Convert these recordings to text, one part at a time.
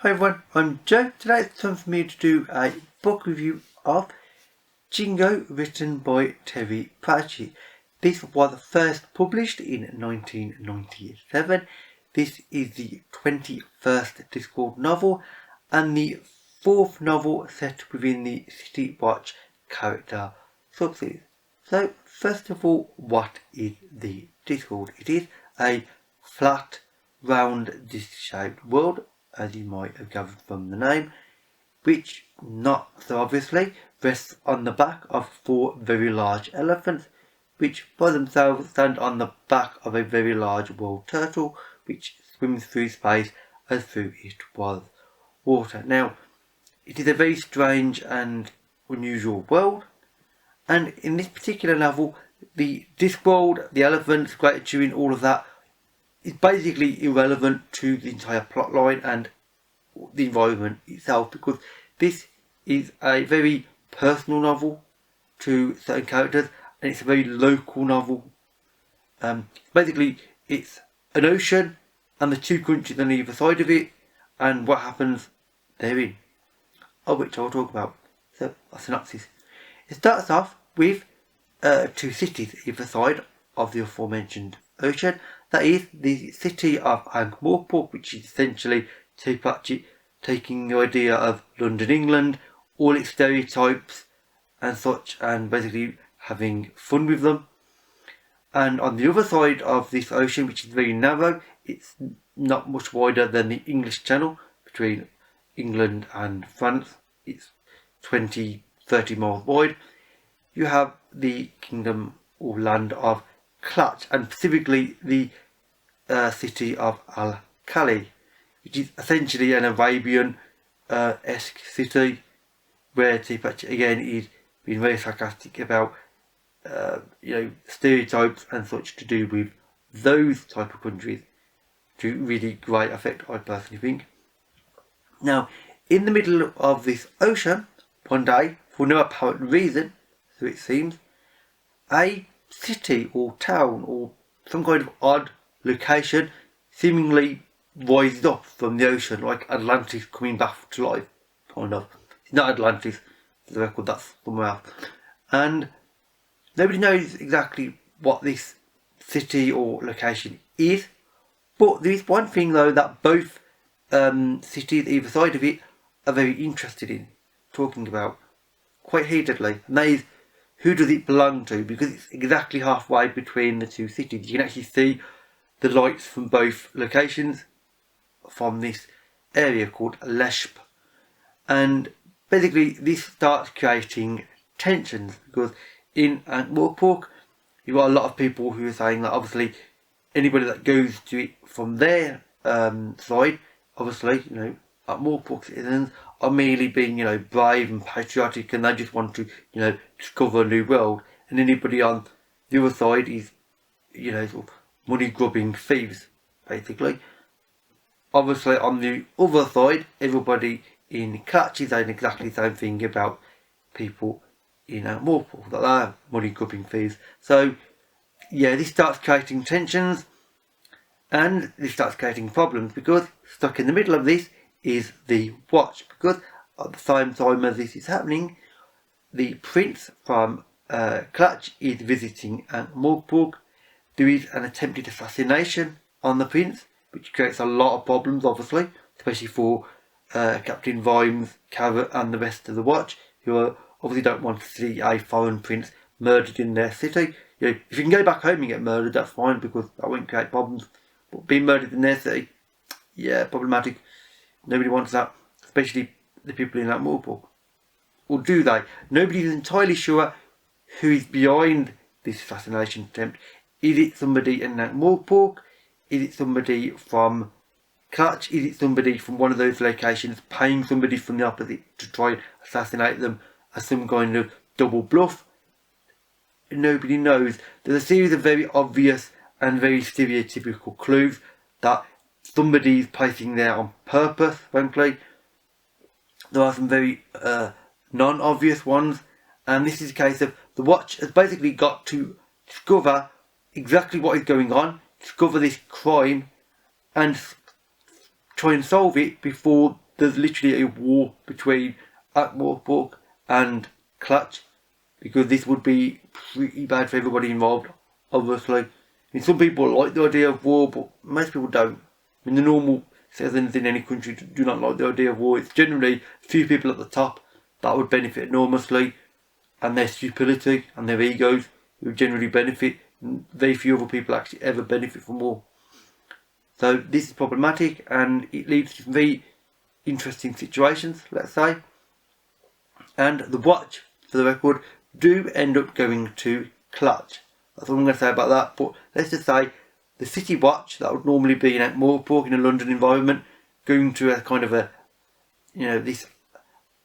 Hi everyone, I'm Joe. Today it's time for me to do a book review of Jingo, written by Terry Pratchett. This was first published in 1997. This is the 21st Discworld novel and the fourth novel set within the City Watch character subseries. So first of all, what is the Discworld? It is a flat, round, disc-shaped world, as you might have gathered from the name, which, not so obviously, rests on the back of four very large elephants, which by themselves stand on the back of a very large world turtle, which swims through space as though it was water. Now, it is a very strange and unusual world, and in this particular novel, the Discworld, the elephants, Greater Chewing, all of that, is basically irrelevant to the entire plot line and the environment itself, because this is a very personal novel to certain characters and it's a very local novel. Basically, it's an ocean and the two countries on either side of it and what happens therein, of which I'll talk about. So, a synopsis. It starts off with two cities either side of the aforementioned ocean. That is the city of Ankh-Morpork, which is essentially Pratchett taking the idea of London, England, all its stereotypes and such, and basically having fun with them. And on the other side of this ocean, which is very narrow, it's not much wider than the English Channel between England and France. It's 20-30 miles wide. You have the kingdom or land of Clutch, and specifically the city of Al-Khali, which is essentially an Arabian-esque city, where Pratchett again is being very sarcastic about stereotypes and such to do with those type of countries, to really great effect, I personally think. Now, in the middle of this ocean, one day, for no apparent reason, so it seems, a city or town or some kind of odd location seemingly rises up from the ocean, like Atlantis coming back to life, kind of. It's not Atlantis, for the record, that's somewhere else. And nobody knows exactly what this city or location is, but there is one thing though that both cities either side of it are very interested in talking about quite heatedly, and that is, who does it belong to? Because it's exactly halfway between the two cities. You can actually see the lights from both locations from this area called Leshp. And basically this starts creating tensions, because in Ankh-Morpork you've got a lot of people who are saying that obviously anybody that goes to it from their side, obviously, Ankh-Morpork citizens are merely being, brave and patriotic, and they just want to, discover a new world. And anybody on the other side is, sort of money-grubbing thieves, basically. Obviously, on the other side, everybody in Clutch is saying exactly the same thing about people in Ankh-Morpork, that they're money-grubbing thieves. So, yeah, this starts creating tensions, and this starts creating problems, because stuck in the middle of this is the Watch, because at the same time as this is happening, the prince from Clutch is visiting Ankh-Morpork. There is an attempted assassination on the prince, which creates a lot of problems, obviously, especially for Captain Vimes, Carrot and the rest of the Watch, who obviously don't want to see a foreign prince murdered in their city. If you can go back home and get murdered, that's fine, because that won't create problems. But being murdered in their city, yeah, problematic. Nobody wants that, especially the people in that Ankh-Morpork. Or do they? Nobody is entirely sure who is behind this assassination attempt. Is it somebody in Ankh-Morpork? Is it somebody from Clutch? Is it somebody from one of those locations paying somebody from the opposite to try and assassinate them as some kind of double bluff? Nobody knows. There's a series of very obvious and very stereotypical clues that somebody is placing there on purpose, frankly. There are some very non-obvious ones, and this is a case of the Watch has basically got to discover exactly what is going on, discover this crime, and try and solve it before there's literally a war between Ankh-Morpork and Clutch, because this would be pretty bad for everybody involved, obviously. I mean, some people like the idea of war, but most people don't. I mean, the normal citizens in any country do not like the idea of war. It's generally a few people at the top that would benefit enormously, and their stupidity and their egos would generally benefit. Very few other people actually ever benefit from war. So this is problematic, and it leads to very interesting situations, let's say. And the watch, for the record, do end up going to Clutch. That's all I'm going to say about that. But let's just say the city watch, that would normally be in Ankh-Morpork in a London environment, going to a kind of a, this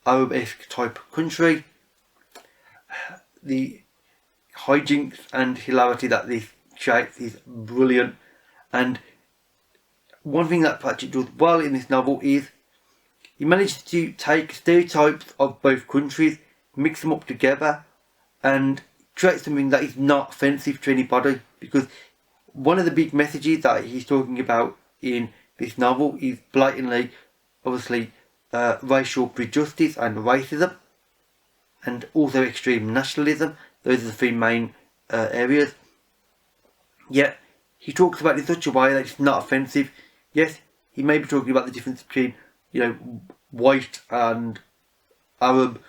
Arab-esque type country. The hijinks and hilarity that this creates is brilliant. And one thing that Pratchett does well in this novel is he manages to take stereotypes of both countries, mix them up together, and create something that is not offensive to anybody. Because one of the big messages that he's talking about in this novel is blatantly, obviously, racial prejudice and racism, and also extreme nationalism. Those are the three main areas. Yet he talks about it in such a way that it's not offensive. Yes, he may be talking about the difference between, white and Arab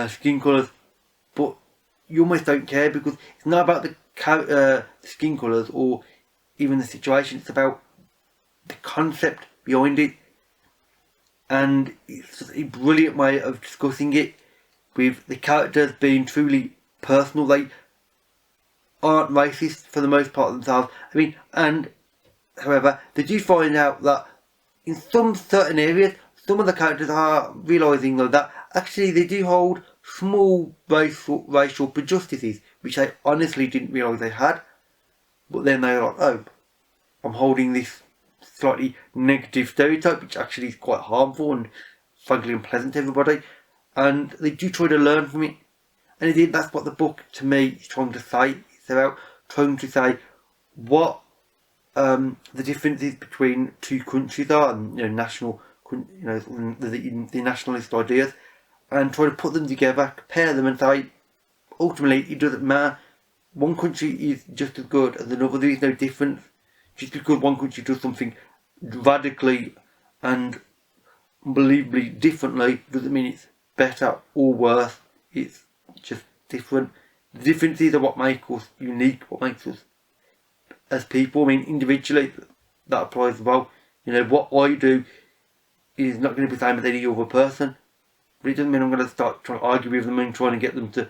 skin colours, but you almost don't care, because it's not about the skin colours or even the situation. It's about the concept behind it, and it's just a brilliant way of discussing it, with the characters being truly personal. They aren't racist for the most part themselves. I mean, and however, they do find out that in some certain areas, some of the characters are realising that actually they do hold small racial prejudices, which they honestly didn't realise they had. But then they're like, oh, I'm holding this slightly negative stereotype, which actually is quite harmful and frankly unpleasant to everybody. And they do try to learn from it. And indeed, that's what the book, to me, is trying to say. It's about trying to say what the differences between two countries are, and the nationalist ideas, and try to put them together, compare them, and say ultimately it doesn't matter. One country is just as good as another. There is no difference. Just because one country does something radically and unbelievably differently doesn't mean it's better or worse. It's just different. The differences are what make us unique, what makes us as people. I mean, individually, that applies as well. What I do is not going to be the same as any other person. But it doesn't mean I'm going to start trying to argue with them and trying to get them to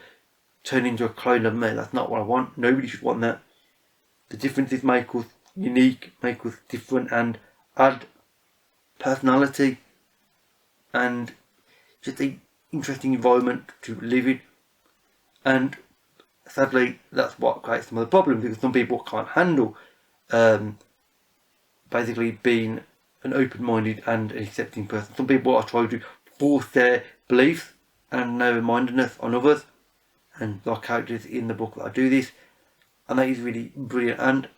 turn into a clone of me. That's not what I want. Nobody should want that. The differences make us unique, make us different, and add personality and just an interesting environment to live in. And sadly, that's what creates some of the problem, because some people can't handle basically being an open-minded and an accepting person. Some people are trying to force their beliefs and narrow-mindedness on others, and there are characters in the book that do this, and that is really brilliant. And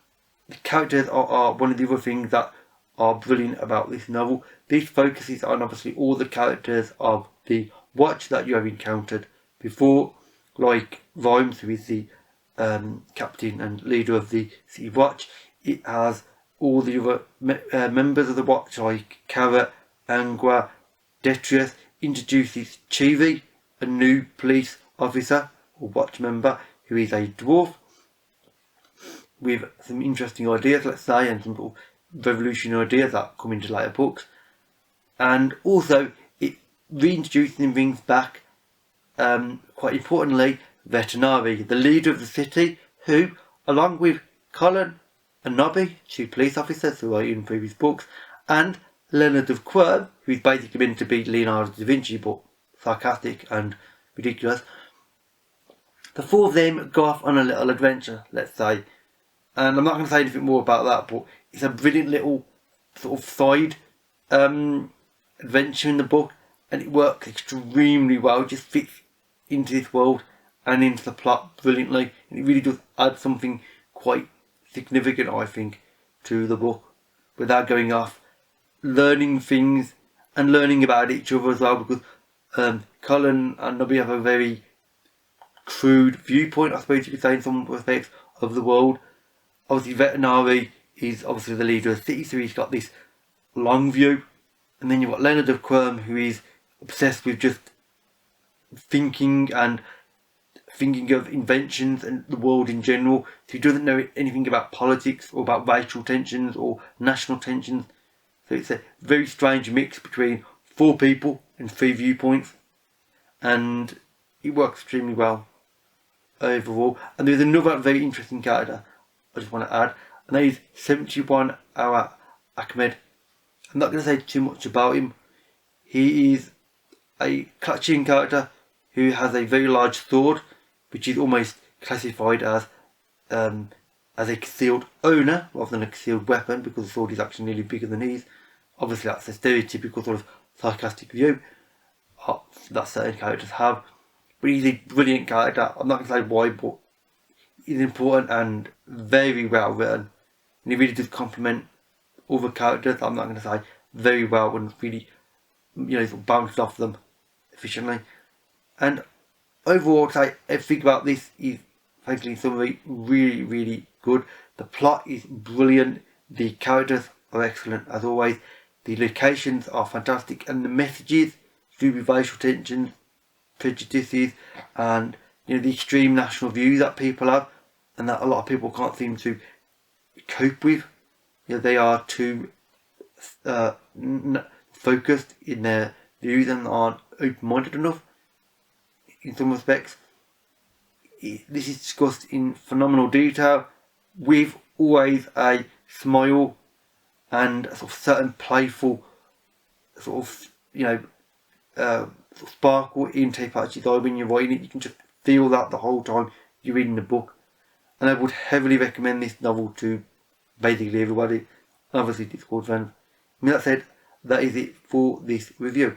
the characters are one of the other things that are brilliant about this novel. This focuses on obviously all the characters of the Watch that you have encountered before, like Vimes, who is the captain and leader of the City Watch. It has all the other members of the Watch, like Kara, Angua, Detrius. Introduces Chivi, a new police officer or Watch member, who is a dwarf with some interesting ideas, let's say, and some sort of revolutionary ideas that come into later books. And also it reintroduces and brings back, quite importantly, Vetinari, the leader of the city, who, along with Colin and Nobby, two police officers who are in previous books, and Leonard of Quirm, who is basically meant to be Leonardo da Vinci but sarcastic and ridiculous, the four of them go off on a little adventure, let's say. And I'm not going to say anything more about that, but it's a brilliant little sort of side adventure in the book, and it works extremely well. It just fits into this world and into the plot brilliantly, and it really does add something quite significant, I think, to the book, without going off learning things and learning about each other as well, because Colin and Nobby have a very crude viewpoint, I suppose you could say, in some respects, of the world. Obviously, Vetinari is obviously the leader of the city, so he's got this long view. And then you've got Leonard of Quirm, who is obsessed with just thinking of inventions and the world in general. So he doesn't know anything about politics or about racial tensions or national tensions. So it's a very strange mix between 4 people and 3 viewpoints. And it works extremely well overall. And there's another very interesting character I just want to add, and that is 71 Hour Ahmed. I'm not going to say too much about him. He is a Klatchian character who has a very large sword, which is almost classified as a concealed owner rather than a concealed weapon, because the sword is actually nearly bigger than he is. Obviously, that's a stereotypical sort of sarcastic view that certain characters have. But he's a brilliant character. I'm not going to say why, but he's important and very well written. And he really does complement other characters, I'm not going to say very well, and really, sort of bounced off them efficiently. And overall, everything about this is, frankly, in summary, really, really good. The plot is brilliant. The characters are excellent as always. The locations are fantastic, and the messages through with racial tensions, prejudices, and the extreme national views that people have, and that a lot of people can't seem to cope with. They are too focused in their views and aren't open-minded enough in some respects. This is discussed in phenomenal detail, with always a smile and a sort of certain playful sparkle in Tay Pratchett's eye when you're writing it. You can just feel that the whole time you're reading the book. And I would heavily recommend this novel to basically everybody, obviously Discord fans. That said, that is it for this review.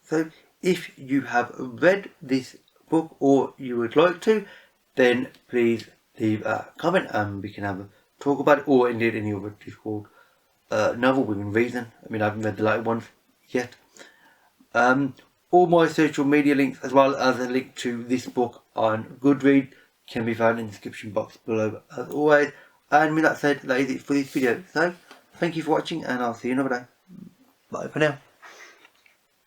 So if you have read this book or you would like to, then please leave a comment and we can have a talk about it, or indeed any other Discord novel within reason. I haven't read the later ones yet. All my social media links, as well as a link to this book on Goodreads, can be found in the description box below as always. And with that said, that is it for this video. So, thank you for watching, and I'll see you another day. Bye for now.